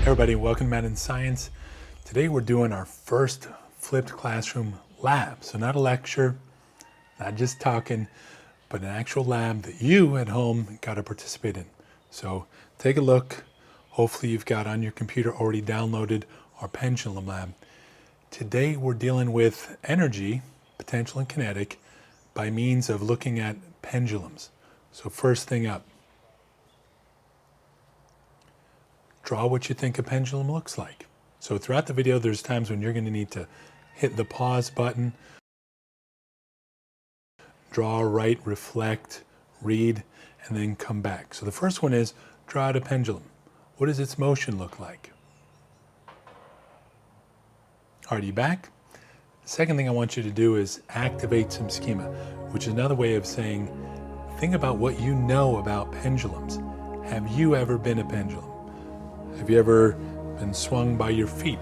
everybody, welcome to Madden Science. Today we're doing our first flipped classroom lab. So not a lecture, not just talking, but an actual lab that you at home got to participate in. So take a look. Hopefully you've got on your computer already downloaded our Pendulum lab. Today we're dealing with energy, potential and kinetic, by means of looking at pendulums. So first thing up, draw what you think a pendulum looks like. So throughout the video, there's times when you're going to need to hit the pause button, draw, write, reflect, read, and then come back. So the first one is draw out a pendulum. What does its motion look like? Are you back? The second thing I want you to do is activate some schema, which is another way of saying, think about what you know about pendulums. Have you ever been a pendulum? Have you ever been swung by your feet,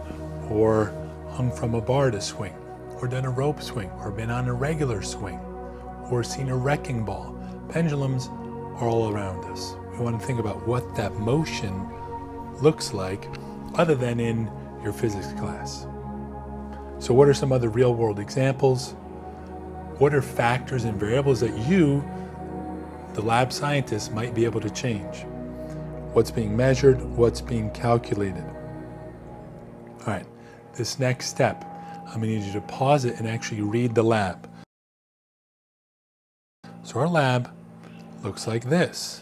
or hung from a bar to swing, or done a rope swing, or been on a regular swing, or seen a wrecking ball? Pendulums are all around us. We want to think about what that motion looks like other than in your physics class. So what are some other real-world examples? What are factors and variables that you, the lab scientist, might be able to change? What's being measured? What's being calculated? All right, this next step, I'm going to need you to pause it and actually read the lab. So our lab looks like this.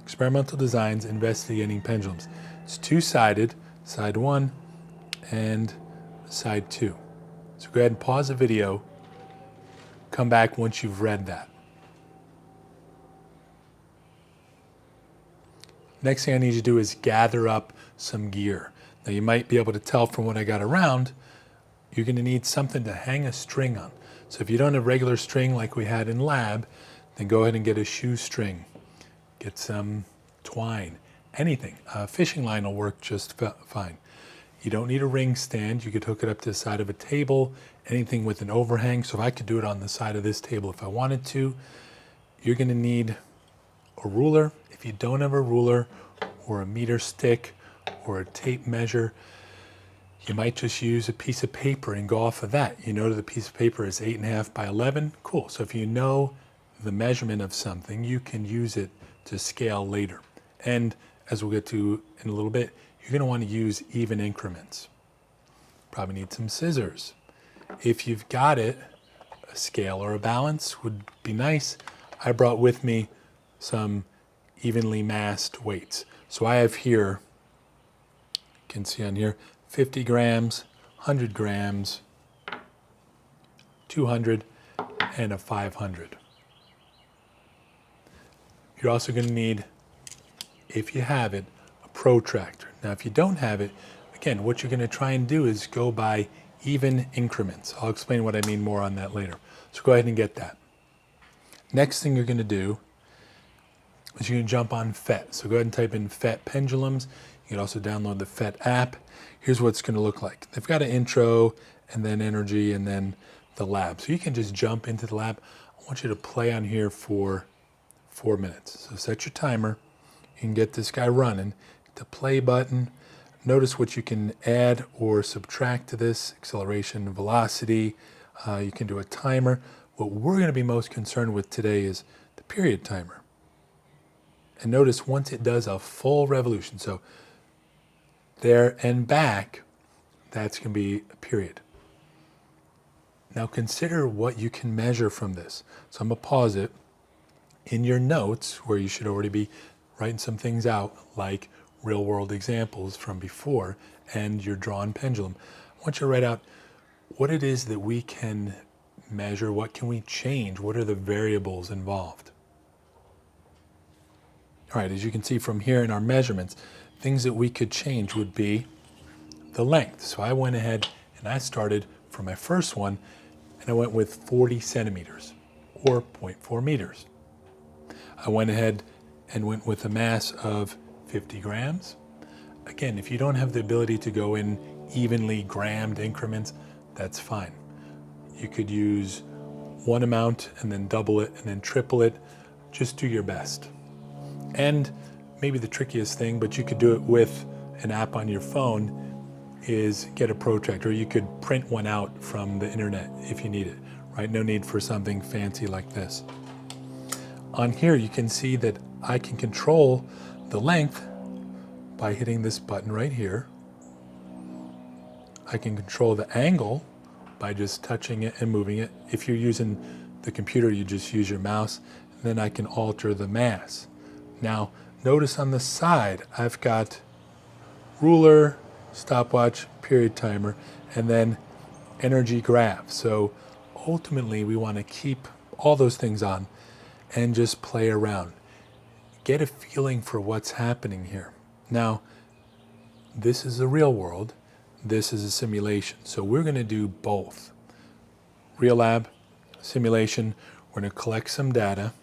Experimental Designs Investigating Pendulums. It's two-sided, side one and side two. So go ahead and pause the video. Come back once you've read that. Next thing I need you to do is gather up some gear. Now you might be able to tell from what I got around, you're going to need something to hang a string on. So if you don't have regular string like we had in lab, then go ahead and get a shoestring. Get some twine, anything. A fishing line will work just fine. You don't need a ring stand. You could hook it up to the side of a table, anything with an overhang. So if I could do it on the side of this table if I wanted to. You're going to need a ruler. If you don't have a ruler or a meter stick or a tape measure, you might just use a piece of paper and go off of that. You know that the piece of paper is 8.5 by 11. Cool. So if you know the measurement of something, you can use it to scale later. And as we'll get to in a little bit, you're going to want to use even increments. Probably need some scissors. If you've got it, a scale or a balance would be nice. I brought with me some evenly massed weights. So I have here, you can see on here, 50 grams, 100 grams, 200, and a 500. You're also going to need, if you have it, a protractor. Now if you don't have it, again, what you're going to try and do is go by even increments. I'll explain what I mean more on that later. So go ahead and get that. Next thing you're going to do is you're going to jump on Phet. So go ahead and type in Phet pendulums. You can also download the Phet app. Here's what it's going to look like. They've got an intro and then energy and then the lab. So you can just jump into the lab. I want you to play on here for 4 minutes. So set your timer. You can get this guy running. Hit the play button. Notice what you can add or subtract to this. Acceleration, velocity. You can do a timer. What we're going to be most concerned with today is the period timer. And notice once it does a full revolution, so there and back, that's going to be a period. Now consider what you can measure from this. So I'm going to pause it. In your notes, where you should already be writing some things out, like real-world examples from before, and your drawn pendulum, I want you to write out what it is that we can measure, what can we change, what are the variables involved. All right, as you can see from here in our measurements, things that we could change would be the length. So I went ahead and I started for my first one, and I went with 40 centimeters, or 0.4 meters. I went ahead and went with a mass of 50 grams. Again, if you don't have the ability to go in evenly grammed increments, that's fine. You could use one amount and then double it and then triple it. Just do your best. And maybe the trickiest thing, but you could do it with an app on your phone is get a protractor. You could print one out from the internet if you need it, right? No need for something fancy like this. On here, you can see that I can control the length by hitting this button right here. I can control the angle by just touching it and moving it. If you're using the computer, you just use your mouse, and then I can alter the mass. Now, notice on the side, I've got ruler, stopwatch, period timer, and then energy graph. So ultimately, we want to keep all those things on and just play around. Get a feeling for what's happening here. Now, this is the real world. This is a simulation. So we're going to do both. Real lab, simulation. We're going to collect some data,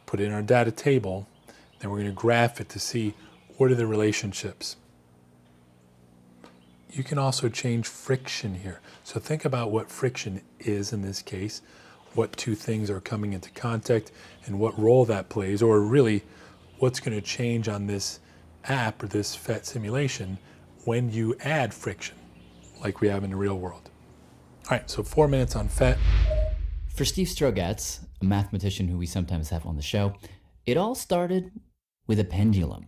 put it in our data table, then we're going to graph it to see what are the relationships. You can also change friction here. So think about what friction is in this case, what two things are coming into contact, and what role that plays, or really what's going to change on this app or this Phet simulation when you add friction, like we have in the real world. All right, so 4 minutes on Phet. For Steve Strogatz, a mathematician who we sometimes have on the show, it all started with a pendulum.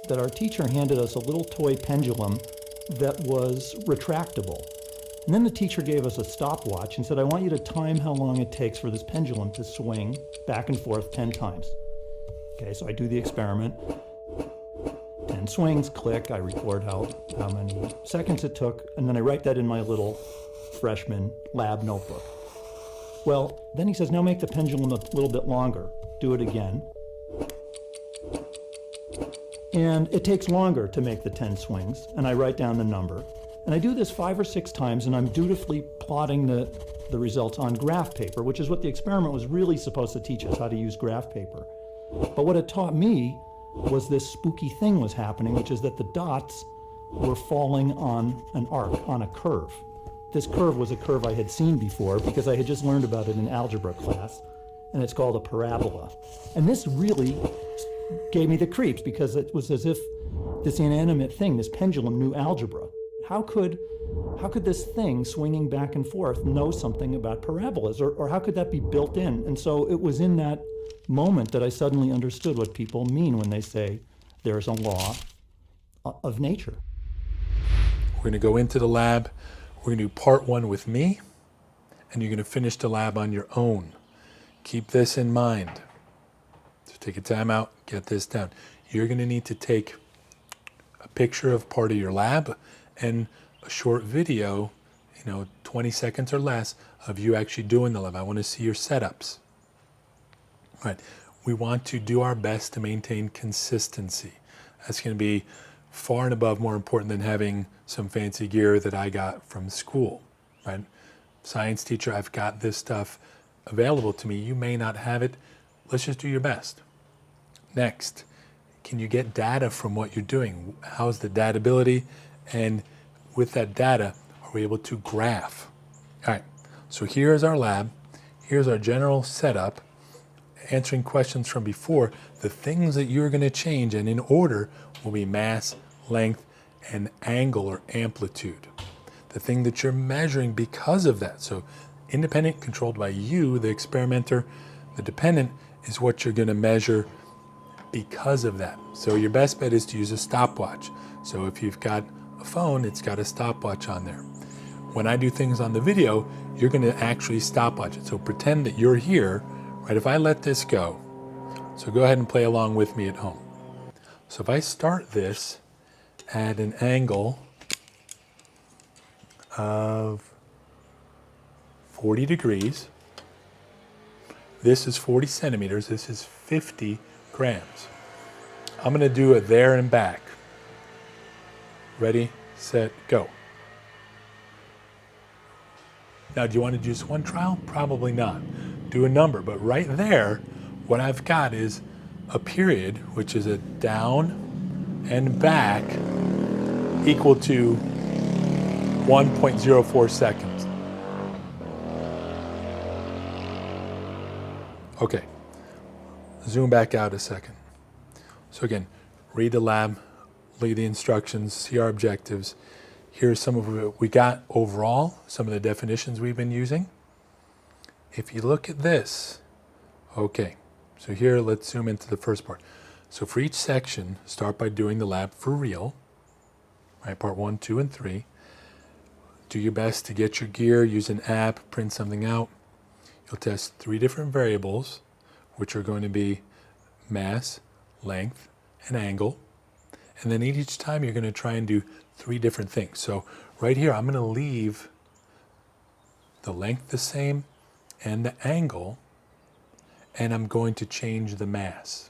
That our teacher handed us a little toy pendulum that was retractable. And then the teacher gave us a stopwatch and said, I want you to time how long it takes for this pendulum to swing back and forth 10 times. Okay, so I do the experiment. 10 swings, click, I record how many seconds it took, and then I write that in my little freshman lab notebook. Well, then he says, now make the pendulum a little bit longer. Do it again. And it takes longer to make the 10 swings, and I write down the number. And I do this 5 or 6 times, and I'm dutifully plotting the results on graph paper, which is what the experiment was really supposed to teach us, how to use graph paper. But what it taught me was this spooky thing was happening, which is that the dots were falling on an arc, on a curve. This curve was a curve I had seen before because I had just learned about it in algebra class, and it's called a parabola. And this really gave me the creeps because it was as if this inanimate thing, this pendulum, knew algebra. How could this thing swinging back and forth know something about parabolas, or how could that be built in? And so it was in that moment that I suddenly understood what people mean when they say there's a law of nature. We're going to go into the lab. We're going to do part 1 with me, and you're going to finish the lab on your own. Keep this in mind. So take a time out, get this down. You're going to need to take a picture of part of your lab and a short video, 20 seconds or less, of you actually doing the lab. I want to see your setups. Right. We want to do our best to maintain consistency. That's going to be far and above more important than having some fancy gear that I got from school. Right? Science teacher, I've got this stuff available to me. You may not have it. Let's just do your best. Next, can you get data from what you're doing? How's the datability? And with that data, are we able to graph? All right, so here's our lab. Here's our general setup. Answering questions from before, the things that you're going to change, and in order, will be mass, length, and angle or amplitude. The thing that you're measuring because of that. So independent, controlled by you, the experimenter. The dependent is what you're going to measure because of that. So your best bet is to use a stopwatch. So if you've got a phone, it's got a stopwatch on there. When I do things on the video, you're going to actually stopwatch it. So pretend that you're here. Right, if I let this go, so go ahead and play along with me at home. So if I start this at an angle of 40 degrees, this is 40 centimeters, this is 50 grams. I'm going to do it there and back. Ready, set, go. Now, do you want to do just one trial? Probably not. Do a number, but right there, what I've got is a period, which is a down and back, equal to 1.04 seconds. Okay, zoom back out a second. So again, read the lab, read the instructions, see our objectives. Here's some of what we got overall, some of the definitions we've been using. If you look at this, okay, so here let's zoom into the first part. So for each section, start by doing the lab for real, right? Part 1, 2, and 3. Do your best to get your gear, use an app, print something out. You'll test 3 different variables, which are going to be mass, length, and angle. And then each time you're going to try and do 3 different things. So right here, I'm going to leave the length the same and the angle, and I'm going to change the mass.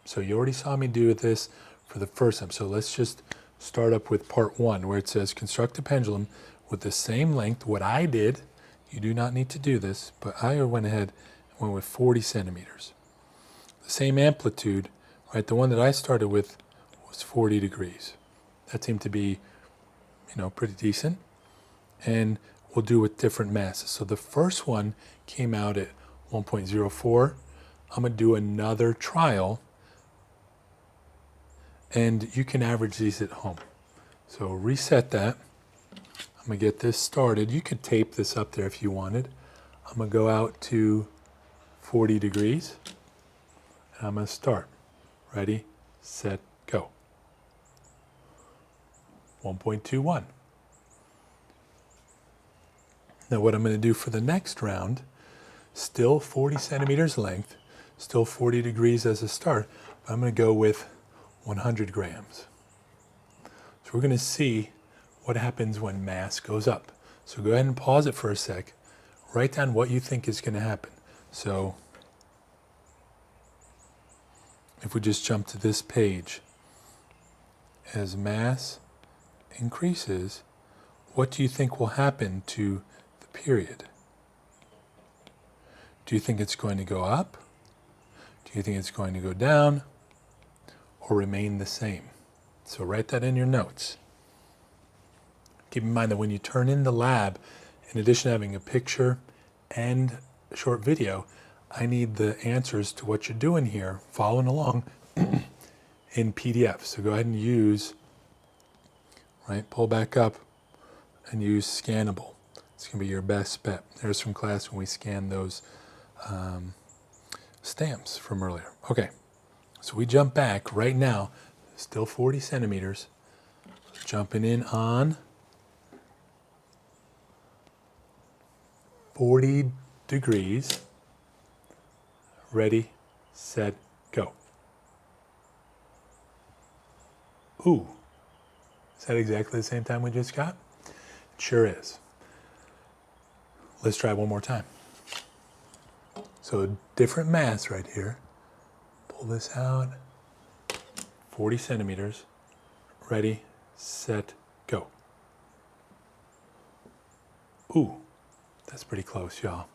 So you already saw me do this for the first time. So let's just start up with part 1, where it says construct a pendulum with the same length. What I did, you do not need to do this, but I went ahead and went with 40 centimeters. The same amplitude, right? The one that I started with was 40 degrees. That seemed to be, pretty decent. And we'll do with different masses. So the first one came out at 1.04. I'm going to do another trial, and you can average these at home. So reset that. I'm going to get this started. You could tape this up there if you wanted. I'm going to go out to 40 degrees, and I'm going to start. Ready, set, go. 1.21. Now what I'm going to do for the next round, still 40 centimeters length, still 40 degrees as a start, but I'm going to go with 100 grams. So we're going to see what happens when mass goes up. So go ahead and pause it for a sec. Write down what you think is going to happen. So if we just jump to this page, as mass increases, what do you think will happen to the period? Do you think it's going to go up? Do you think it's going to go down? Or remain the same? So write that in your notes. Keep in mind that when you turn in the lab, in addition to having a picture and a short video, I need the answers to what you're doing here, following along in PDF. So go ahead and use, pull back up and use scannable. It's going to be your best bet. There's from class when we scanned those stamps from earlier. Okay, so we jump back right now, still 40 centimeters, jumping in on 40 degrees. Ready, set, go. Ooh, is that exactly the same time we just got? It sure is. Let's try one more time. So a different mass right here. Pull this out. 40 centimeters. Ready, set, go. Ooh, that's pretty close, y'all.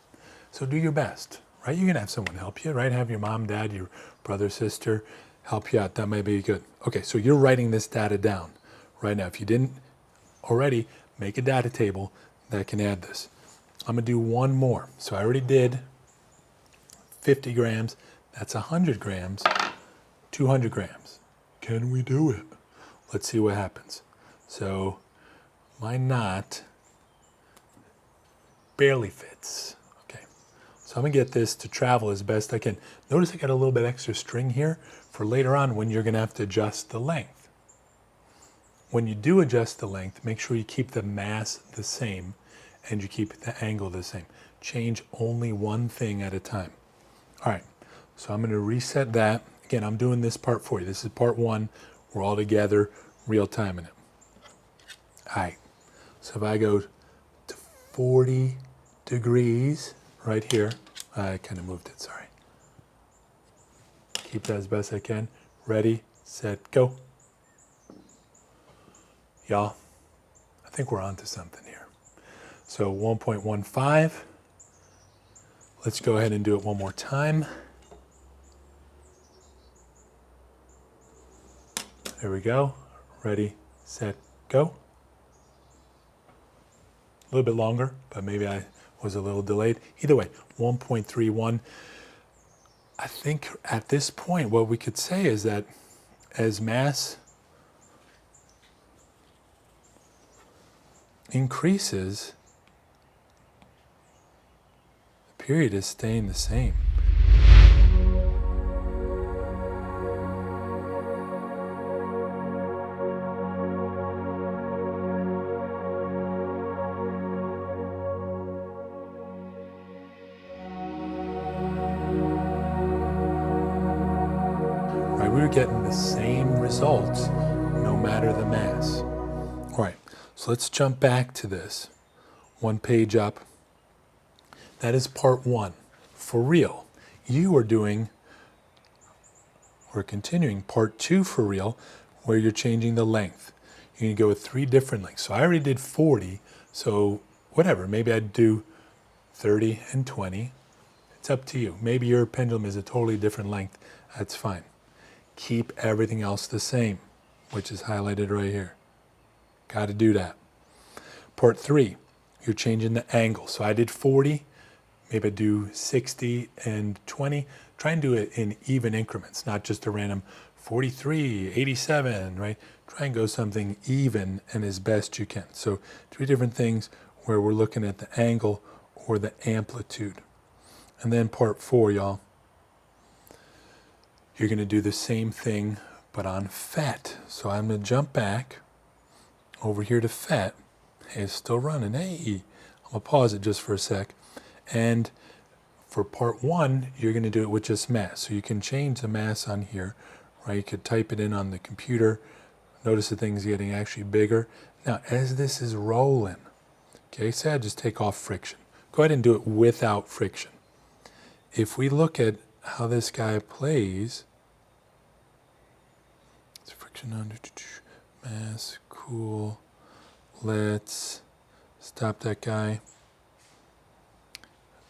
So do your best, right? You're gonna have someone help you, right? Have your mom, dad, your brother, sister help you out. That might be good. Okay, so you're writing this data down right now. If you didn't already, make a data table that can add this. I'm gonna do one more. So I already did 50 grams. That's 100 grams, 200 grams. Can we do it? Let's see what happens. So my knot barely fits. Okay, so I'm gonna get this to travel as best I can. Notice I got a little bit extra string here for later on when you're gonna have to adjust the length. When you do adjust the length, make sure you keep the mass the same and you keep the angle the same. Change only one thing at a time. All right, so I'm gonna reset that. Again, I'm doing this part for you. This is part 1. We're all together, real time in it. All right, so if I go to 40 degrees right here, I kind of moved it, sorry. Keep that as best I can. Ready, set, go. Y'all, I think we're onto something here. So 1.15. Let's go ahead and do it one more time. There we go. Ready, set, go. A little bit longer, but maybe I was a little delayed. Either way, 1.31. I think at this point, what we could say is that as mass increases, the period is staying the same. Right, we were getting the same results no matter the mass. All right, so let's jump back to this. One page up. That is part one. For real. You are doing, or continuing, part two for real, where you're changing the length. You're going to go with 3 different lengths. So I already did 40, so whatever. Maybe I'd do 30 and 20. It's up to you. Maybe your pendulum is a totally different length. That's fine. Keep everything else the same, which is highlighted right here. Got to do that. Part 3, you're changing the angle. So I did 40. Maybe do 60 and 20. Try and do it in even increments, not just a random 43, 87, right? Try and go something even and as best you can. So 3 different things where we're looking at the angle or the amplitude. And then part 4, y'all. You're going to do the same thing, but on Phet. So I'm going to jump back over here to Phet. Hey, it's still running. Hey, I'm going to pause it just for a sec. And for part 1, you're going to do it with just mass. So you can change the mass on here, right? You could type it in on the computer. Notice the thing's getting actually bigger. Now, as this is rolling, okay, say I just take off friction. Go ahead and do it without friction. If we look at how this guy plays, it's friction under mass, cool. Let's stop that guy.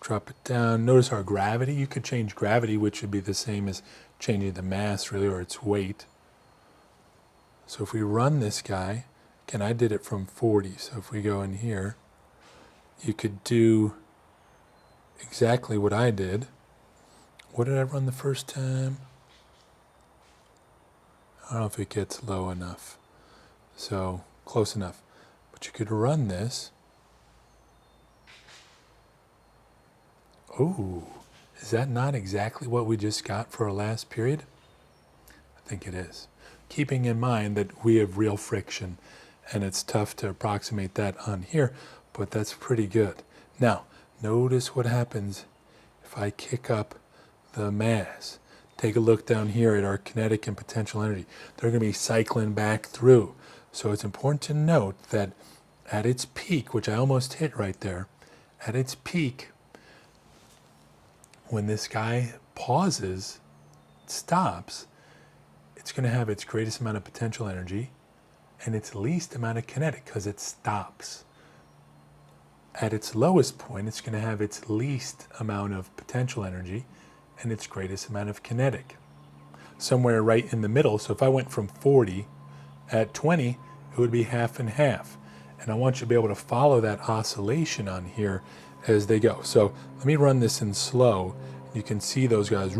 Drop it down. Notice our gravity. You could change gravity, which would be the same as changing the mass, really, or its weight. So if we run this guy, again, I did it from 40. So if we go in here, you could do exactly what I did. What did I run the first time? I don't know if it gets low enough. So close enough. But you could run this. Oh, is that not exactly what we just got for our last period? I think it is. Keeping in mind that we have real friction, and it's tough to approximate that on here, but that's pretty good. Now, notice what happens if I kick up the mass. Take a look down here at our kinetic and potential energy. They're going to be cycling back through. So it's important to note that at its peak, which I almost hit right there, at its peak, when this guy pauses, stops, it's going to have its greatest amount of potential energy and its least amount of kinetic because it stops. At its lowest point, it's going to have its least amount of potential energy and its greatest amount of kinetic. Somewhere right in the middle. So if I went from 40 at 20, it would be half and half. And I want you to be able to follow that oscillation on here as they go. So let me run this in slow. You can see those guys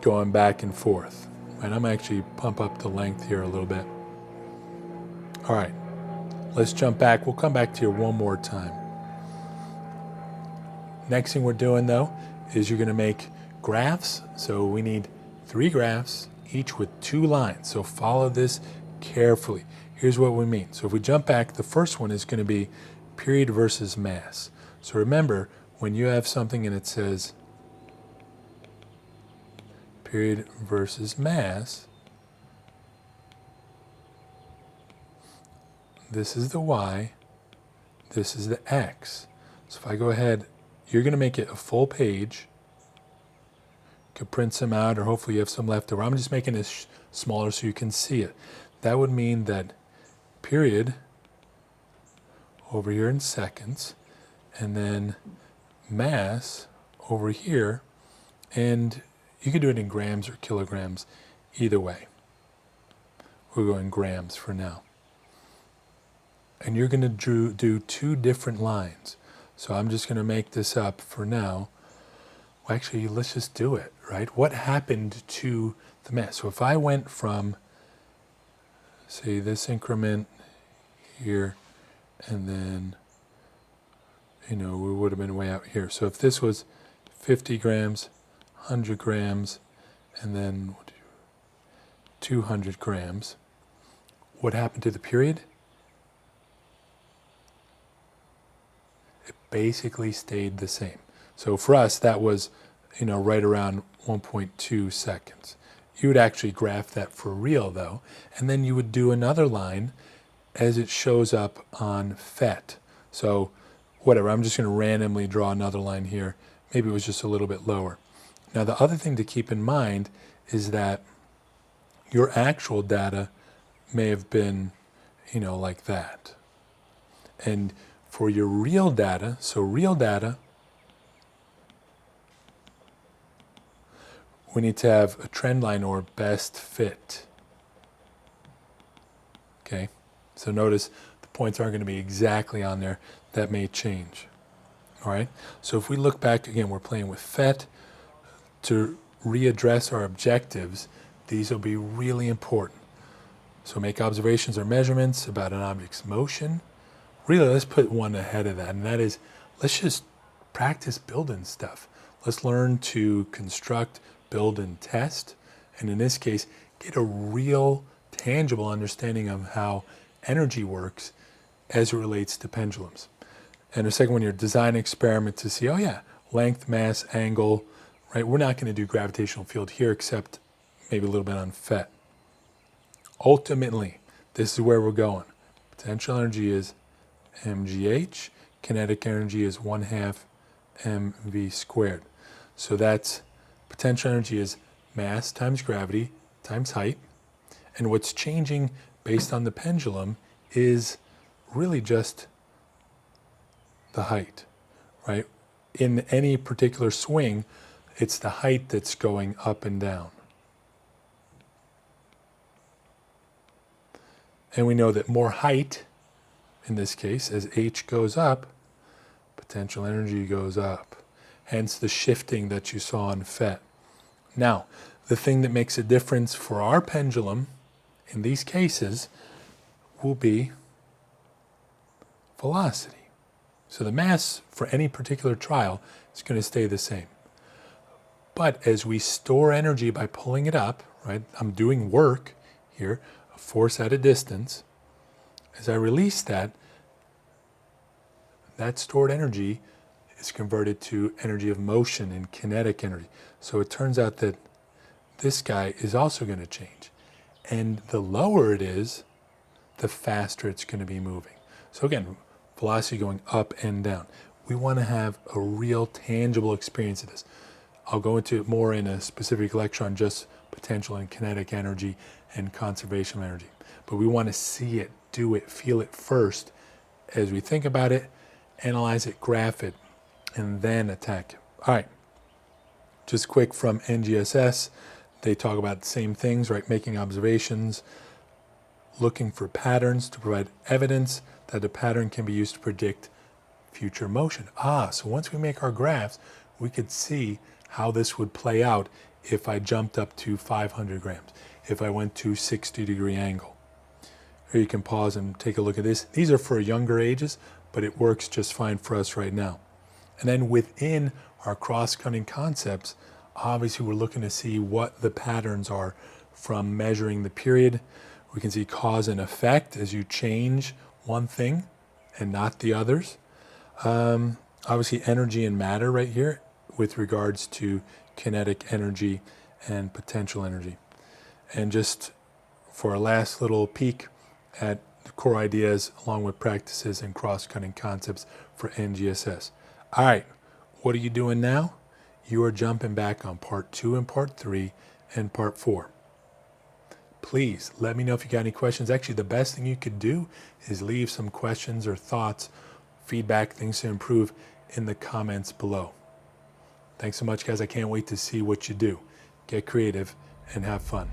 going back and forth. And I'm actually pump up the length here a little bit. All right, let's jump back. We'll come back to you one more time. Next thing we're doing though is you're going to make graphs. So we need 3 graphs, each with 2 lines. So follow this carefully. Here's what we mean. So if we jump back, the first one is going to be period versus mass. So remember, when you have something and it says period versus mass, this is the y, this is the x. So if I go ahead, you're going to make it a full page. You could print some out, or hopefully you have some left over. I'm just making this smaller so you can see it. That would mean that period over here in seconds, and then mass over here, and you could do it in grams or kilograms, either way. We'll go in grams for now. And you're going to do 2 different lines. So I'm just going to make this up for now. Well, actually, let's just do it, right? What happened to the mass? So if I went from, say, this increment here, and then, we would have been way out here. So if this was 50 grams, 100 grams, and then 200 grams, what happened to the period? It basically stayed the same. So for us, that was, right around 1.2 seconds. You would actually graph that for real, though, and then you would do another line as it shows up on Phet. So whatever, I'm just going to randomly draw another line here. Maybe it was just a little bit lower. Now, the other thing to keep in mind is that your actual data may have been, like that. And for your real data, so real data, we need to have a trend line or best fit. Okay, so notice the points aren't going to be exactly on there. That may change. All right, so if we look back again, we're playing with Phet. To readdress our objectives, these will be really important. So make observations or measurements about an object's motion. Really, let's put one ahead of that, and that is, let's just practice building stuff. Let's learn to construct, build, and test. And in this case, get a real, tangible understanding of how energy works as it relates to pendulums. And the second one, your design experiment to see, length, mass, angle, right? We're not going to do gravitational field here except maybe a little bit on Phet. Ultimately, this is where we're going. Potential energy is mgh. Kinetic energy is 1/2 mv squared. So that's potential energy is mass times gravity times height. And what's changing based on the pendulum is really just the height, right? In any particular swing, it's the height that's going up and down. And we know that more height, in this case, as h goes up, potential energy goes up. Hence the shifting that you saw in Phet. Now, the thing that makes a difference for our pendulum in these cases will be velocity. So the mass for any particular trial is going to stay the same. But as we store energy by pulling it up, right, I'm doing work here, a force at a distance. As I release that, that stored energy is converted to energy of motion and kinetic energy. So it turns out that this guy is also going to change. And the lower it is, the faster it's going to be moving. So again, velocity going up and down. We want to have a real tangible experience of this. I'll go into it more in a specific lecture on just potential and kinetic energy and conservation of energy. But we want to see it, do it, feel it first as we think about it, analyze it, graph it, and then attack it. All right, just quick from NGSS, they talk about the same things, right? Making observations, looking for patterns to provide evidence that a pattern can be used to predict future motion. So once we make our graphs, we could see how this would play out if I jumped up to 500 grams, if I went to 60-degree angle. Here you can pause and take a look at this. These are for younger ages, but it works just fine for us right now. And then within our cross-cutting concepts, obviously we're looking to see what the patterns are from measuring the period. We can see cause and effect as you change one thing and not the others. Obviously energy and matter right here with regards to kinetic energy and potential energy. And just for a last little peek at the core ideas along with practices and cross-cutting concepts for NGSS. All right, what are you doing now? You are jumping back on part 2 and part 3 and part 4. Please let me know if you got any questions. Actually, the best thing you could do is leave some questions or thoughts, feedback, things to improve in the comments below. Thanks so much, guys. I can't wait to see what you do. Get creative and have fun.